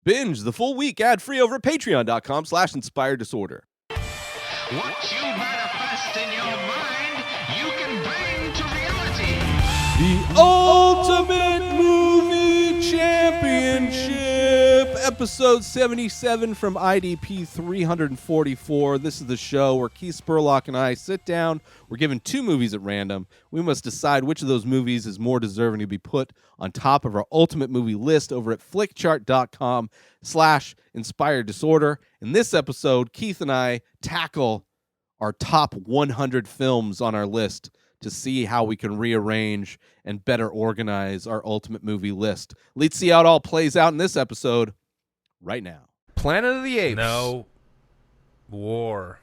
Binge the full week ad-free over at patreon.com/inspireddisorder. What you manifest in your mind, you can bring to reality. The Ultimate Movie Championship, episode 77 from IDP 344. This is the show where Keith Spurlock and I sit down. We're given two movies at random. We must decide which of those movies is more deserving to be put on top of our Ultimate Movie list over at flickchart.com/inspired disorder. In this episode, Keith and I tackle our top 100 films on our list to see how we can rearrange and better organize our Ultimate Movie list. Let's see how it all plays out in this episode right now. Planet of the Apes. No. War.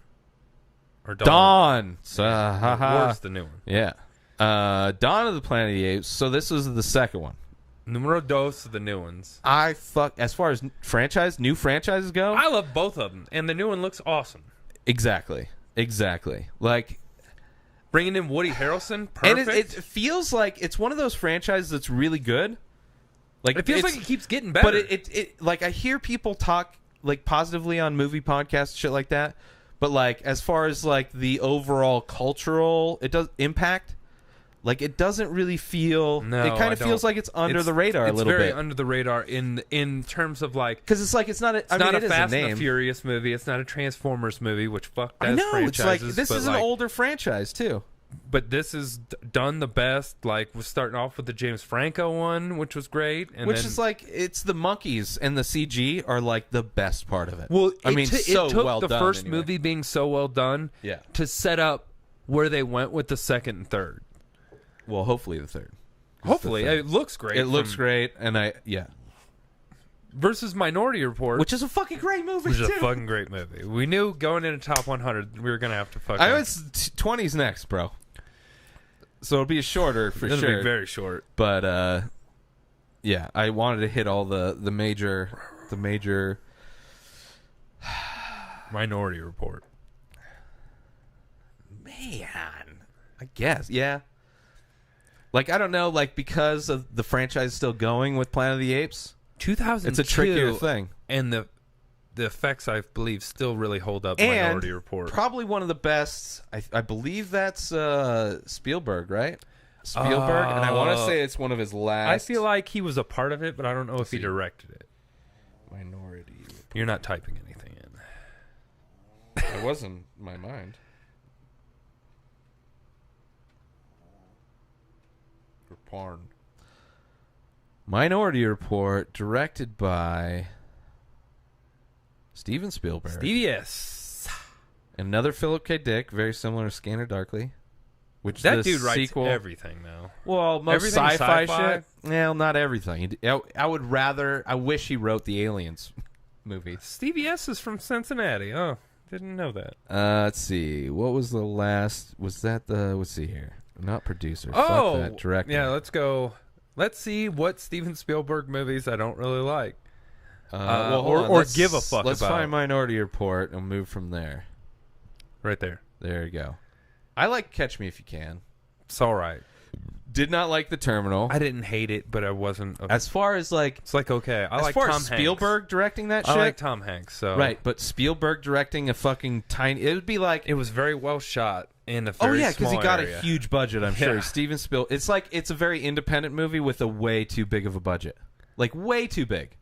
Or Dawn. War's the new one. Yeah. Dawn of the Planet of the Apes. So this is the second one. Numero dos of the new ones. As far as new franchises go, I love both of them, and the new one looks awesome. Exactly. Like, bringing in Woody Harrelson, perfect. And it feels like it's one of those franchises that's really good. Like it feels like it keeps getting better. But it like I hear people talk like positively on movie podcasts, shit like that. But like as far as like the overall cultural impact, like it doesn't really feel. No, it kind of feels like it's under the radar a little bit. It's very under the radar in terms of like because it's like it's not. It's not a Fast and the Furious movie. It's not a Transformers movie. Which fuck those franchises. It's like this is an older franchise too. But this is done the best. Like we're starting off with the James Franco one, which was great, and which is like it's the monkeys and the CG are like the best part of it. Well, I mean, so it took well the done, first anyway. movie being so well done, to set up where they went with the second and third. Well, hopefully the third. Hopefully, it looks great. It looks great, and versus Minority Report, which is a fucking great movie. Which is a fucking great movie. We knew going into top 100 we were gonna have to fucking. I know it's 20s next, bro. So it'll be shorter for It'll sure. be very short, but yeah, I wanted to hit all the major Minority Report. Man, I guess yeah. Like I don't know, like because of the franchise still going with Planet of the Apes. 2002, it's a trickier thing, and the effects I believe still really hold up. And Minority Report, probably one of the best. I believe that's Spielberg, right? Spielberg, and I want to say it's one of his last. I feel like he was a part of it, but I don't know if he directed it. Minority Report. You're not typing anything in. It wasn't my mind. Porn. Minority Report, directed by Steven Spielberg. Stevie S. Another Philip K. Dick, very similar to Scanner Darkly. Which that the dude writes sequel, everything now. Well, most Everything sci-fi sci-fi? shit. Well, not everything. I wish he wrote the Aliens movie. Stevie S is from Cincinnati. Oh, didn't know that. Let's see. What was the last? Was that the? Let's see here. Not producer. Oh, Fuck that. Director. Yeah, let's go. Let's see what Steven Spielberg movies I don't really like. Or give a fuck let's about. Let's find Minority Report and move from there. Right there. There you go. I like Catch Me If You Can. It's all right. Did not like The Terminal. I didn't hate it, but I wasn't. As far as like, it's like okay. I as like far Tom as Spielberg Hanks. directing that shit. I like Tom Hanks. So right, but Spielberg directing a fucking tiny. It would be like it was very well shot in a very because he got area. a huge budget. I'm sure. Yeah. Steven Spielberg. It's like it's a very independent movie with a way too big of a budget, like way too big.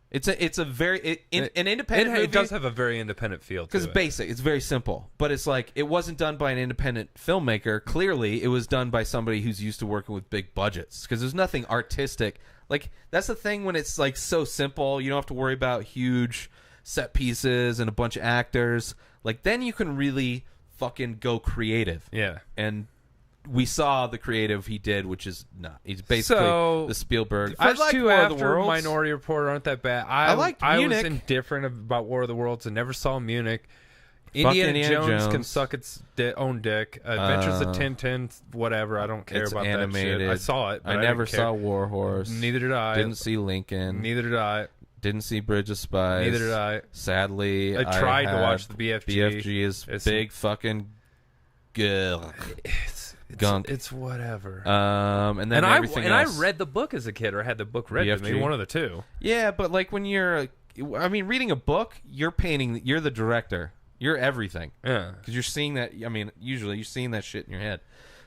It's a very an independent movie. It does have a very independent feel because to it's basic. It's very simple, but it's like it wasn't done by an independent filmmaker. Clearly, it was done by somebody who's used to working with big budgets. Because there's nothing artistic. Like that's the thing when it's like so simple. You don't have to worry about huge set pieces and a bunch of actors. Like then you can really fucking go creative. Yeah, and we saw the creative he did, which is not. He's basically the Spielberg. The first I like two War of the after Worlds. Minority Report aren't that bad. I liked Munich. was indifferent about War of the Worlds. I never saw Munich. Fuck Indiana Indiana Jones Jones can suck its own dick. Adventures of Tintin, whatever. I don't care It's about animated. that shit. I saw it. But I never didn't care. saw War Horse. Neither did I. Didn't see Lincoln. Neither did I. Didn't see Bridge of Spies. Neither did I. Sadly, I tried to had watch the BFG. BFG is big fucking gunk. It's whatever. And then everything else. I read the book as a kid, or had the book read to me. BFG. One of the two. Yeah, but like when you're I mean, reading a book, you're the director. You're everything. Yeah. Because you're seeing that. I mean, usually you're seeing that shit in your head.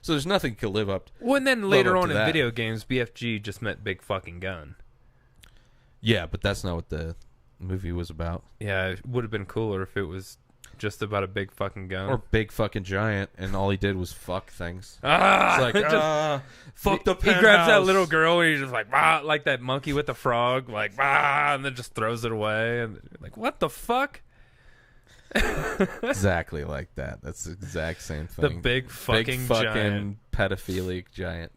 So there's nothing could live up to. Well, and then later on in video games, BFG just meant big fucking gun. Yeah, but that's not what the movie was about. Yeah, it would have been cooler if it was just about a big fucking gun. Or big fucking giant, and all he did was fuck things. It's like, fuck the penthouse. He grabs that little girl, and he's just like, bah, like that monkey with the frog, like, bah, and then just throws it away. And like, what the fuck? Exactly like that. That's the exact same thing. The big fucking giant. Pedophilic giant.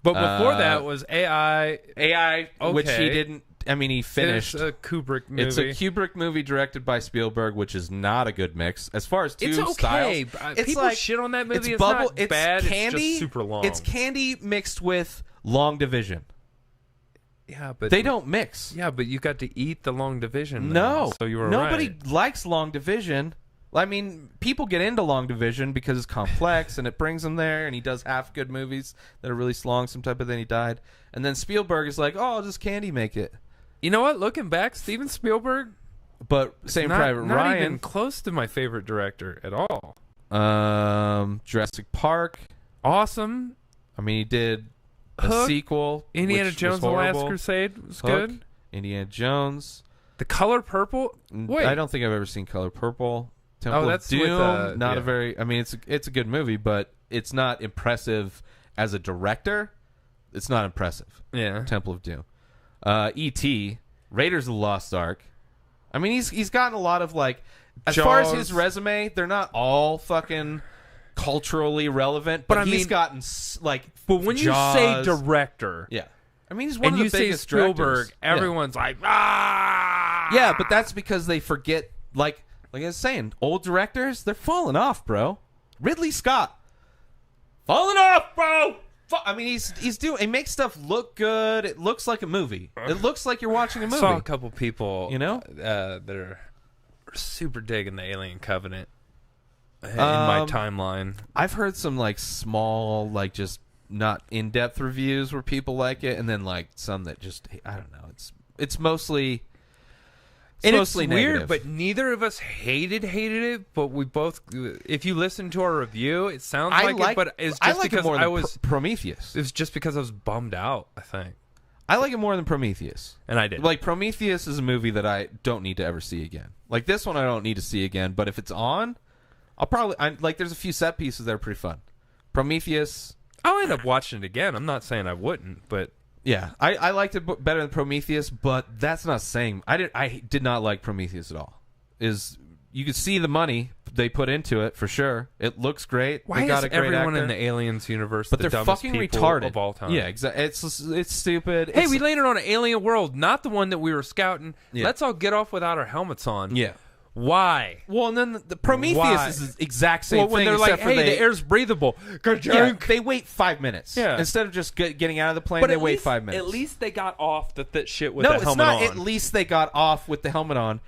But before that was AI, okay. Which he didn't. I mean, he finished. It's a Kubrick movie. It's a Kubrick movie directed by Spielberg, which is not a good mix as far as two it's okay. styles. It's people shit on that movie. It's not bad. Candy. It's just super long. It's candy mixed with Long Division. Yeah, but they don't mix. Yeah, but you got to eat the Long Division. No, so you were nobody right. likes Long Division. I mean, people get into Long Division because it's complex and it brings them there, and he does half good movies that are really long sometimes, but then he died. And then Spielberg is like, oh, I'll just candy make it. You know what? Looking back, Steven Spielberg, but Saving Private Ryan, not even close to my favorite director at all. Jurassic Park, awesome. I mean, he did a Hook, sequel. Indiana Jones: The Last Crusade was Hook, good. Indiana Jones, The Color Purple. Wait, I don't think I've ever seen Color Purple. Temple of Doom, with, not a very. I mean, it's a good movie, but it's not impressive as a director. It's not impressive. Yeah. Temple of Doom, E.T., Raiders of the Lost Ark. I mean, he's gotten a lot of like, as far as his resume, they're not all fucking culturally relevant, but he's gotten like. But when Jaws, you say director, yeah, I mean, he's one of the biggest Spielberg, directors. everyone's like, ah. Yeah, but that's because they forget, like I was saying, old directors, they're falling off, bro. Ridley Scott, falling off, bro. I mean, he makes stuff look good. It looks like a movie. It looks like you're watching a movie. I saw a couple people, that are super digging the Alien Covenant in my timeline. I've heard some like small, like just not in-depth reviews where people like it, and then like some that just I don't know. It's mostly. It's weird, negative. but neither of us hated it. But we both, if you listen to our review, it sounds like it. But it's just because it more than Prometheus. It's just because I was bummed out. I think I like it more than Prometheus, and I did. Like Prometheus is a movie that I don't need to ever see again. Like this one, I don't need to see again. But if it's on, I'll probably like. There's a few set pieces that are pretty fun. Prometheus, I'll end up watching it again. I'm not saying I wouldn't, but. Yeah, I liked it better than Prometheus, but that's not saying I did not like Prometheus at all. You could see the money they put into it for sure. It looks great. Why they got is a great everyone actor. in the Aliens universe But the they're dumbest fucking people retarded of all time? Yeah, exactly. It's stupid. Hey, we landed on an alien world, not the one that we were scouting. Yeah. Let's all get off without our helmets on. Yeah. Why? Well, and then the Prometheus is the exact same thing. When they're like, hey, the air's breathable. Yeah, they wait 5 minutes. Yeah. Instead of just getting out of the plane, they wait 5 minutes. At least they got off the shit with the helmet on. No, it's not at least they got off with the helmet on.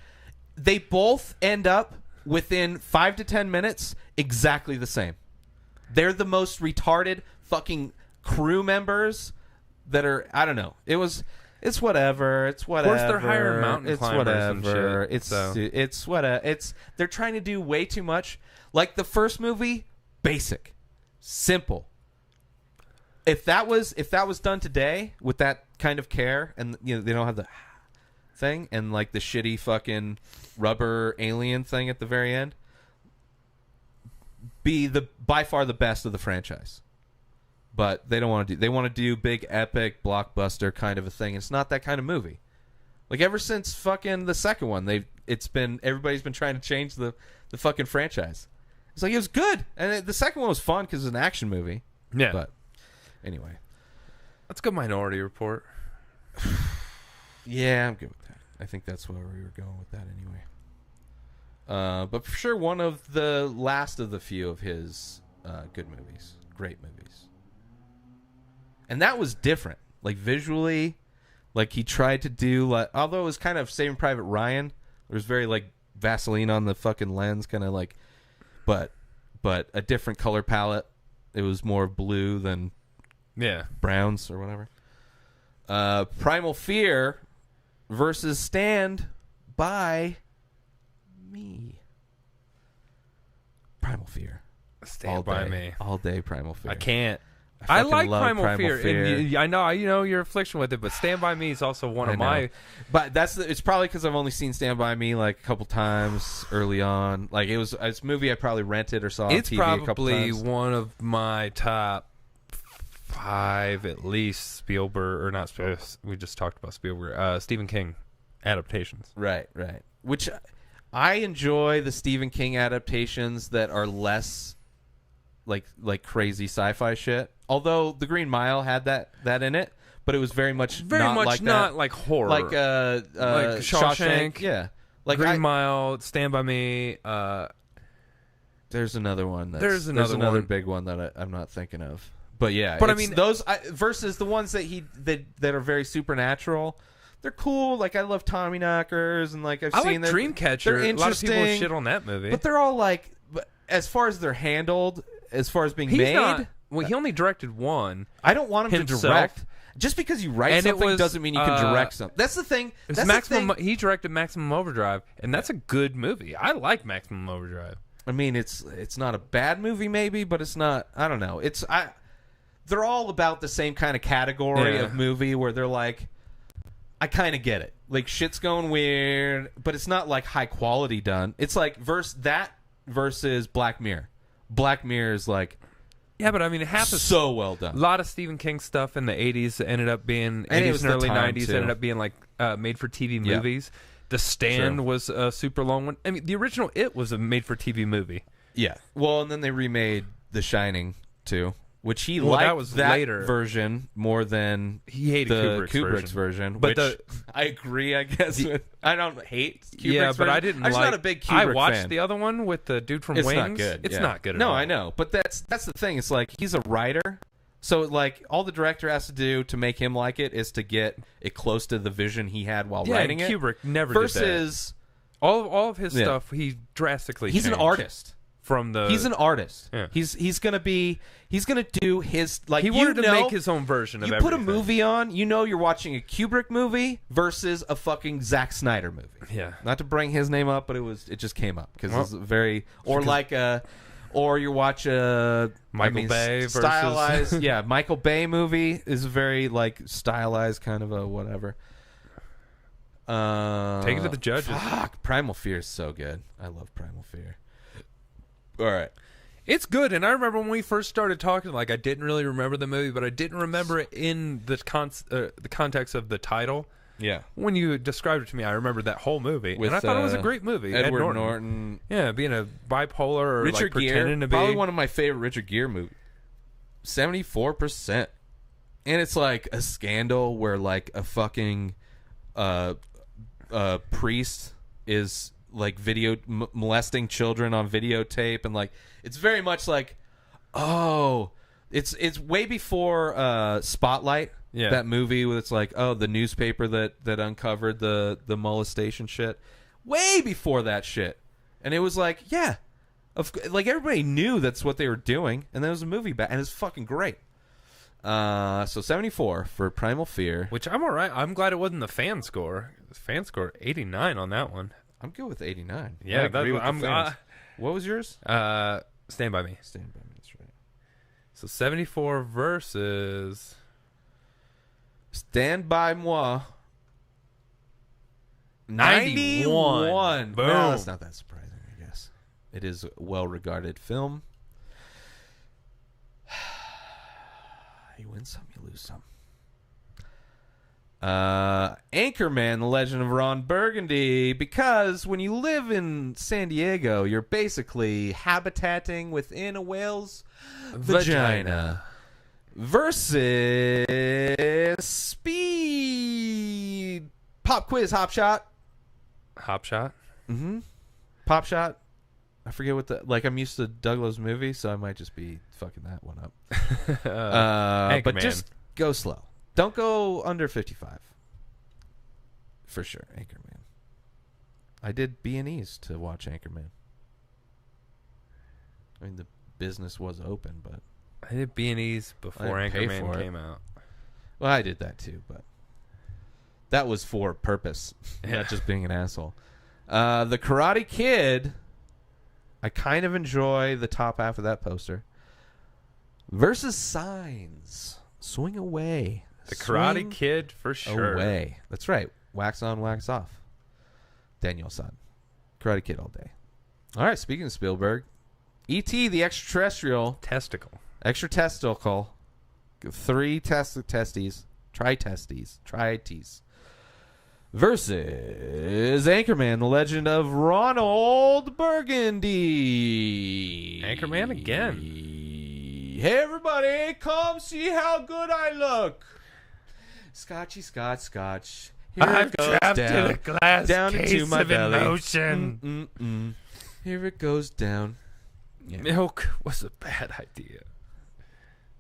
They both end up within 5 to 10 minutes exactly the same. They're the most retarded fucking crew members that are, I don't know. It's whatever. It's whatever. Of course, they're hiring mountain climbers and shit. It's whatever. They're trying to do way too much. Like the first movie, basic, simple. If that was done today with that kind of care, and they don't have the thing and like the shitty fucking rubber alien thing at the very end, be by far the best of the franchise. But they don't want to do. They want to do big, epic, blockbuster kind of a thing. It's not that kind of movie. Like ever since fucking the second one, everybody's been trying to change the fucking franchise. It's like it was good, and the second one was fun because it's an action movie. Yeah. But anyway, let's go Minority Report. Yeah, I'm good with that. I think that's where we were going with that anyway. But for sure, one of the last of the few of his good movies, great movies. And that was different. Like visually, like he tried to do like, although it was kind of Saving Private Ryan, there was very like Vaseline on the fucking lens, kind of like, but a different color palette. It was more blue than browns or whatever. Primal Fear versus Stand by me. Primal Fear. Stand by me. All day Primal Fear. I can't. I I like love Primal Fear. And Fear. I know your affliction with it, but Stand By Me is also one of my. But it's probably because I've only seen Stand By Me like a couple times early on. Like it's a movie I probably rented or saw on TV a couple probably times. one of my top 5 at least Spielberg, or not Spielberg. We just talked about Spielberg. Stephen King adaptations. Right. Which I enjoy the Stephen King adaptations that are less like crazy sci-fi shit. Although The Green Mile had that in it, but it was very much not like horror, like Shawshank. Yeah, like Green Mile, Stand By Me. There's another one. There's another one. Big one that I'm not thinking of. But yeah, but I mean those versus the ones that that are very supernatural. They're cool. Like I love Tommyknockers and like I've seen like Dreamcatcher. They're interesting. A lot of people shit on that movie, but they're all like, as far as they're handled, as far as being made. Well, he only directed one. I don't want him to direct. Just because you write something doesn't mean you can direct something. That's the thing. He directed Maximum Overdrive, and that's a good movie. I like Maximum Overdrive. I mean, it's not a bad movie, maybe, but it's not. I don't know. They're all about the same kind of category of movie where they're like, I kind of get it. Like shit's going weird, but it's not like high quality done. It's like versus Black Mirror. Black Mirror is like. Yeah, but I mean, so well done. A lot of Stephen King stuff in the 80s ended up being 80s and early 90s ended up being like made-for-TV movies. The Stand was a super long one. I mean, the original It was a made-for-TV movie. Yeah. Well, and then they remade The Shining too, which he liked that was later version more than he hated Kubrick's version. But which I agree, I guess. I don't hate Kubrick's but version. I didn't. I'm not a big Kubrick fan. I watched the other one with the dude from Wings. It's not good. It's not good at all. all. No, I know, but that's the thing. It's like he's a writer, so like all the director has to do to make him like it is to get it close to the vision he had while writing it. Kubrick never versus did that. All of his stuff, he drastically. He's changed. an artist. He's an artist. Yeah. He's gonna do his like. He wanted to make his own version of everything. You put a movie on, you're watching a Kubrick movie versus a fucking Zack Snyder movie. Yeah. Not to bring his name up, but it just came up because it's very or you watch a Michael Bay versus stylized. Yeah, Michael Bay movie is very like stylized kind of a whatever. Take it to the judges. Fuck, Primal Fear is so good. I love Primal Fear. All right. It's good, and I remember when we first started talking, like I didn't really remember the movie, but I didn't remember it in the context of the title. Yeah. When you described it to me, I remembered that whole movie, and I thought it was a great movie. Edward Norton. Yeah, being a bipolar or Richard like Gere, pretending to be. probably one of my favorite Richard Gere movies. 74%. And it's like a scandal where like a fucking priest is like molesting children on videotape, and like it's very much like it's way before Spotlight, that movie where it's like the newspaper that uncovered the molestation shit, way before that shit. And it was like like everybody knew that's what they were doing, and there was a movie back, and it's fucking great. So 74 for Primal Fear, which I'm all right. I'm glad it wasn't the fan score. The fan score 89 on that one. I'm good with 89. Yeah, what was yours? Stand By Me. Stand By Me, that's right. So 74 versus Stand By Moi. 91. Boom. Well, that's not that surprising, I guess. It is a well-regarded film. You win some, you lose some. Anchorman, The Legend of Ron Burgundy, because when you live in San Diego, you're basically habitating within a whale's vagina. Versus Speed. Pop quiz, Hop Shot. Hop Shot? Mm-hmm. Pop Shot. I forget what I'm used to Douglas movie, so I might just be fucking that one up. But just go slow. Don't go under 55. For sure, Anchorman. I did B&Es to watch Anchorman. I mean, the business was open, but I did B&Es before Anchorman came out. Well, I did that too, but that was for purpose, not just being an asshole. The Karate Kid, I kind of enjoy the top half of that poster. Versus Signs. Swing away. The Karate Kid, for sure. Away. That's right. Wax on, wax off. Daniel-san. Karate Kid all day. All right, speaking of Spielberg, E.T. the Extraterrestrial. Testicle. Extra testicle. 3 testes. Tri-testes. Versus Anchorman, the Legend of Ronald Burgundy. Anchorman again. Hey, everybody, come see how good I look. Scotchy, Scotch. Here I've it goes trapped down, in a glass down case into my of belly. emotion. Here it goes down. Yeah. Milk was a bad idea.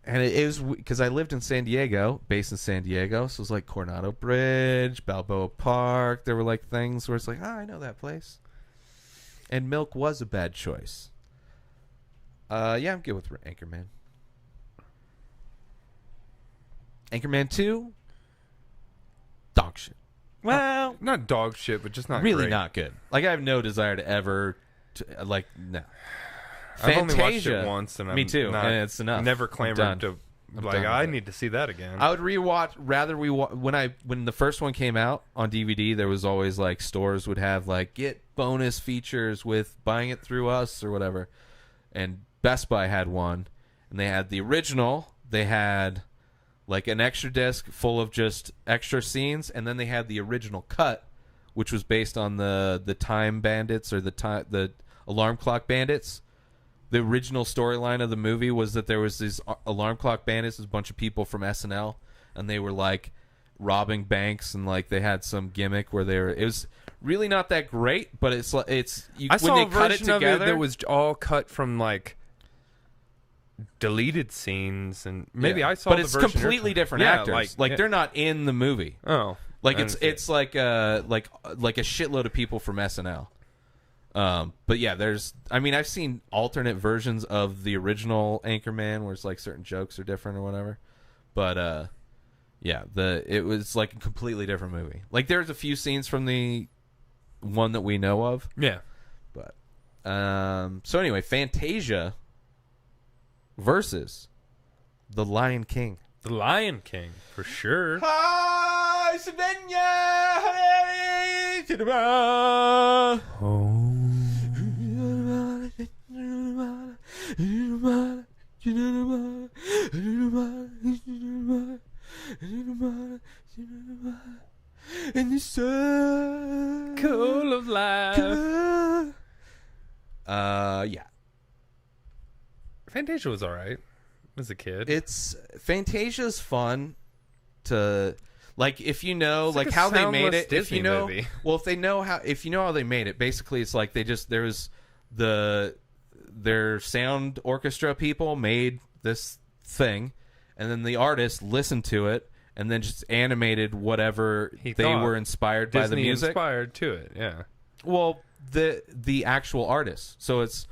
And it was because I lived in San Diego, based in San Diego. So it was like Coronado Bridge, Balboa Park. There were like things where it's like, I know that place. And milk was a bad choice. Yeah, I'm good with Anchorman. Anchorman 2, dog shit. Well, not dog shit, but just not really great. not good. Like, I have no desire to ever, no. I've only watched it once, and me too, and it's enough. Never clamored to I need to see that again. I would rewatch when the first one came out on DVD. There was always like stores would have like get bonus features with buying it through us or whatever, and Best Buy had one, and they had the original. They had like an extra disc full of just extra scenes, and then they had the original cut, which was based on the Time Bandits or the Alarm Clock Bandits. The original storyline of the movie was that there was these alarm clock bandits, this bunch of people from SNL, and they were like robbing banks, and like they had some gimmick where it was really not that great, but I saw when a they cut it version together, of it that was all cut from like deleted scenes, and maybe I saw, but the it's version completely different actors. Like they're not in the movie. Oh, like it's like a shitload of people from SNL. But yeah, I've seen alternate versions of the original Anchorman where it's like certain jokes are different or whatever. But yeah, it was like a completely different movie. Like there's a few scenes from the one that we know of. Yeah. But so anyway, Fantasia versus The Lion King. The Lion King, for sure. Hi, oh. In the circle of life. Yeah. Fantasia was all right as a kid. Fantasia's fun to like if you know it's like how they made it. Disney if you know, movie. well, if you know how they made it, basically it's like there was their sound orchestra people made this thing, and then the artist listened to it and then just animated whatever they were inspired by the music. Inspired to it, yeah. Well, the actual artist. So it's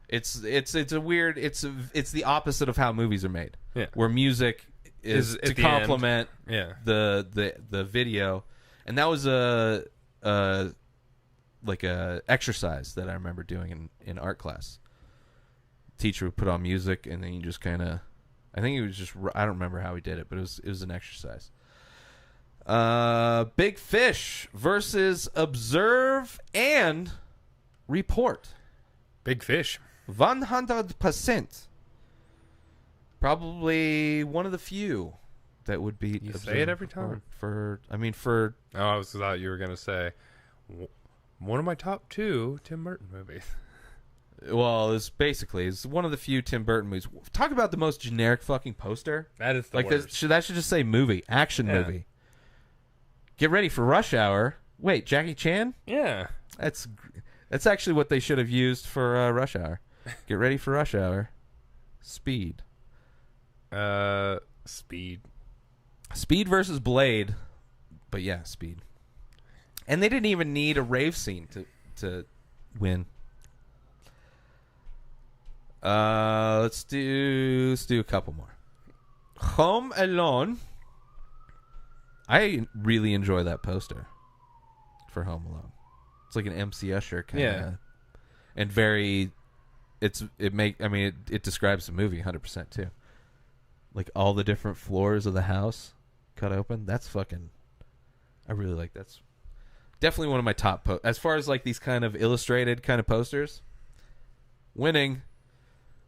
a weird. It's the opposite of how movies are made. Yeah. Where music is to complement the video, and that was a exercise that I remember doing in art class. Teacher would put on music, and then you just kind of, I think it was just, I don't remember how he did it, but it was an exercise. Big Fish versus Observe and Report. Big Fish. 100%. Probably one of the few that would beat. You say it every time. Oh, I thought you were going to say one of my top 2 Tim Burton movies. Well, it's one of the few Tim Burton movies. Talk about the most generic fucking poster. That is the worst. That should just say movie, action movie. Get ready for Rush Hour. Wait, Jackie Chan? Yeah. That's actually what they should have used for Rush Hour. Get ready for Rush Hour. Speed. Speed. Speed versus Blade. But yeah, Speed. And they didn't even need a rave scene to win. Let's do a couple more. Home Alone I really enjoy that poster for Home Alone. It's like an MC Escher kind of, and very. It describes the movie 100% too. Like all the different floors of the house cut open. That's fucking. I really like that's definitely one of my top as far as like these kind of illustrated kind of posters. Winning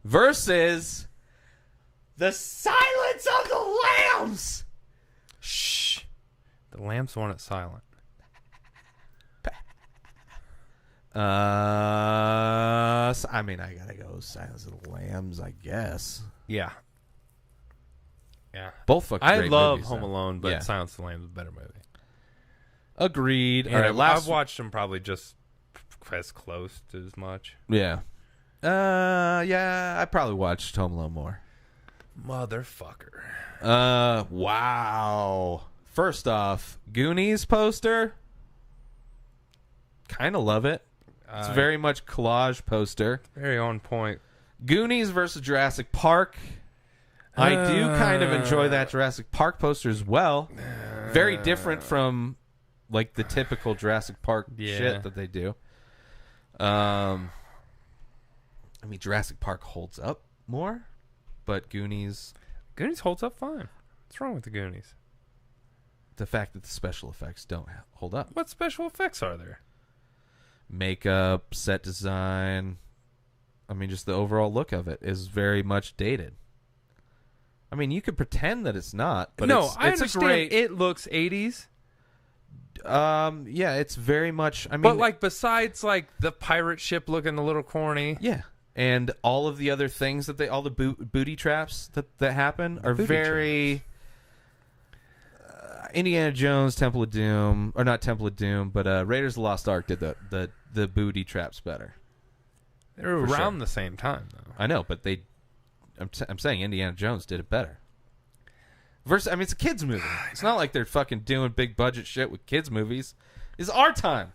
versus The Silence of the Lambs. Shh. The Lambs want it silent. I gotta go Silence of the Lambs, I guess. Yeah. Both fucking I great love movies, Home though. Alone, but Silence of the Lambs is a better movie. Agreed. And all right, I've watched them probably just as close to as much. Yeah. I probably watched Home Alone more. Motherfucker. Wow. First off, Goonies poster. Kind of love it. It's very much collage poster. Very on point. Goonies versus Jurassic Park. I do kind of enjoy that Jurassic Park poster as well. Very different from like the typical Jurassic Park shit that they do. Jurassic Park holds up more, but Goonies holds up fine. What's wrong with the Goonies? The fact that the special effects don't hold up. What special effects are there? Makeup, set design. Just the overall look of it is very much dated. You could pretend that it's not, but I it's understand a great. It looks 80s. It's very much. But like besides like the pirate ship looking a little corny. Yeah, and all of the other things that all the booty traps that happen are very. Indiana Jones, Temple of Doom, or not Temple of Doom, but Raiders of the Lost Ark did the booty traps better. They were around the same time, though. I know, but I'm saying Indiana Jones did it better. It's a kids movie. It's not like they're fucking doing big budget shit with kids movies. It's our time,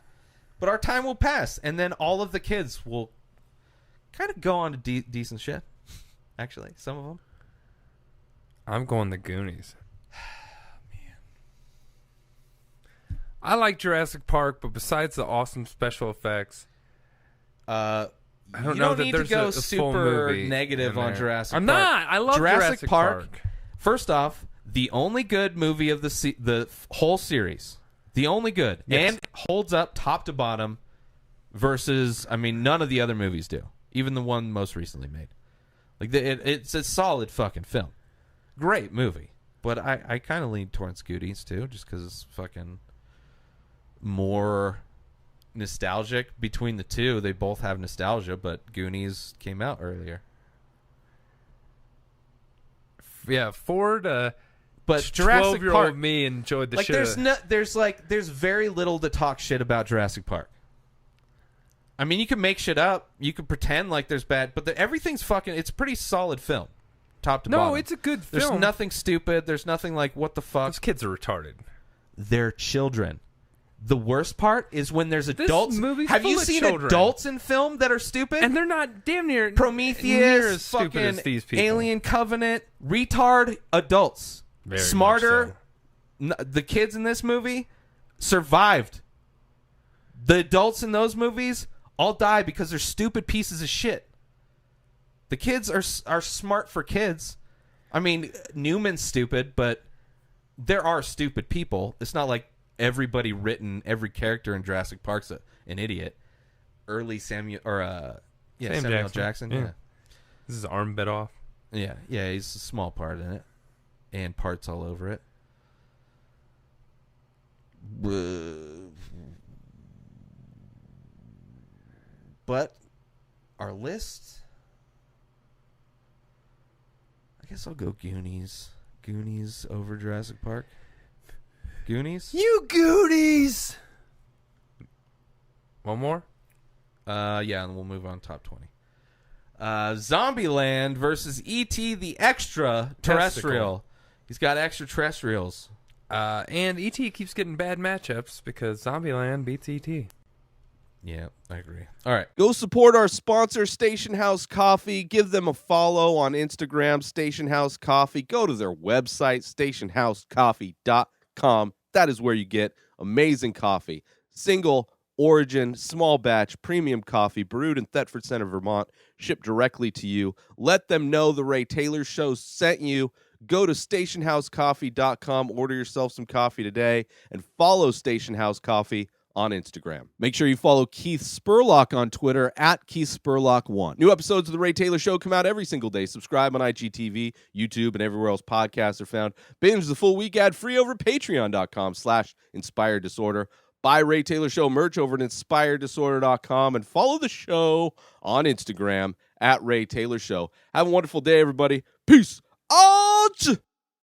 but our time will pass, and then all of the kids will kind of go on to decent shit. Actually, some of them. I'm going the Goonies. I like Jurassic Park, but besides the awesome special effects, I don't know that there's a full movie negative on Jurassic Park. I'm not. I love Jurassic Park. First off, the only good movie of the whole series, the only good, and holds up top to bottom. Versus, none of the other movies do, even the one most recently made. Like it's a solid fucking film, great movie. But I kind of lean towards Goonies too, just because it's fucking. More nostalgic between the two. They both have nostalgia, but Goonies came out earlier. Yeah, Ford. But Jurassic 12-year-old Park, me enjoyed the like shit. There's very little to talk shit about Jurassic Park. You can make shit up, you can pretend like there's bad, but everything's fucking. It's a pretty solid film, top to bottom. No, it's a good film. There's nothing stupid. There's nothing like what the fuck. Those kids are retarded. They're children. The worst part is when there's adults. Have you seen adults in film that are stupid? And they're not damn near Prometheus, as stupid as these people. Alien Covenant, retard adults. Very smarter. The kids in this movie survived. The adults in those movies all die because they're stupid pieces of shit. The kids are smart for kids. Newman's stupid, but there are stupid people. It's not like everybody every character in Jurassic Park's an idiot. Early Samuel Jackson. Yeah. This is arm bit off. Yeah, he's a small part in it, and parts all over it. But our list, I guess I'll go Goonies. Goonies over Jurassic Park. Goonies? You Goonies! One more? And we'll move on top 20. Zombieland versus E.T. the Extra Terrestrial. He's got extraterrestrials. And E.T. keeps getting bad matchups because Zombieland beats E.T. Yeah, I agree. All right. Go support our sponsor, Station House Coffee. Give them a follow on Instagram, Station House Coffee. Go to their website, stationhousecoffee.com. that is where you get amazing coffee. Single origin, small batch, premium coffee brewed in Thetford Center, Vermont, shipped directly to you. Let them know the Ray Taylor Show sent you. Go to stationhousecoffee.com, order yourself some coffee today, and follow Station House Coffee on Instagram. Make sure you follow Keith Spurlock on Twitter at KeithSpurlock1. New episodes of The Ray Taylor Show come out every single day. Subscribe on IGTV, YouTube, and everywhere else podcasts are found. Binge the full week ad-free over patreon.com/inspireddisorder. Buy Ray Taylor Show merch over at inspireddisorder.com and follow the show on Instagram at Ray Taylor Show. Have a wonderful day, everybody. Peace out!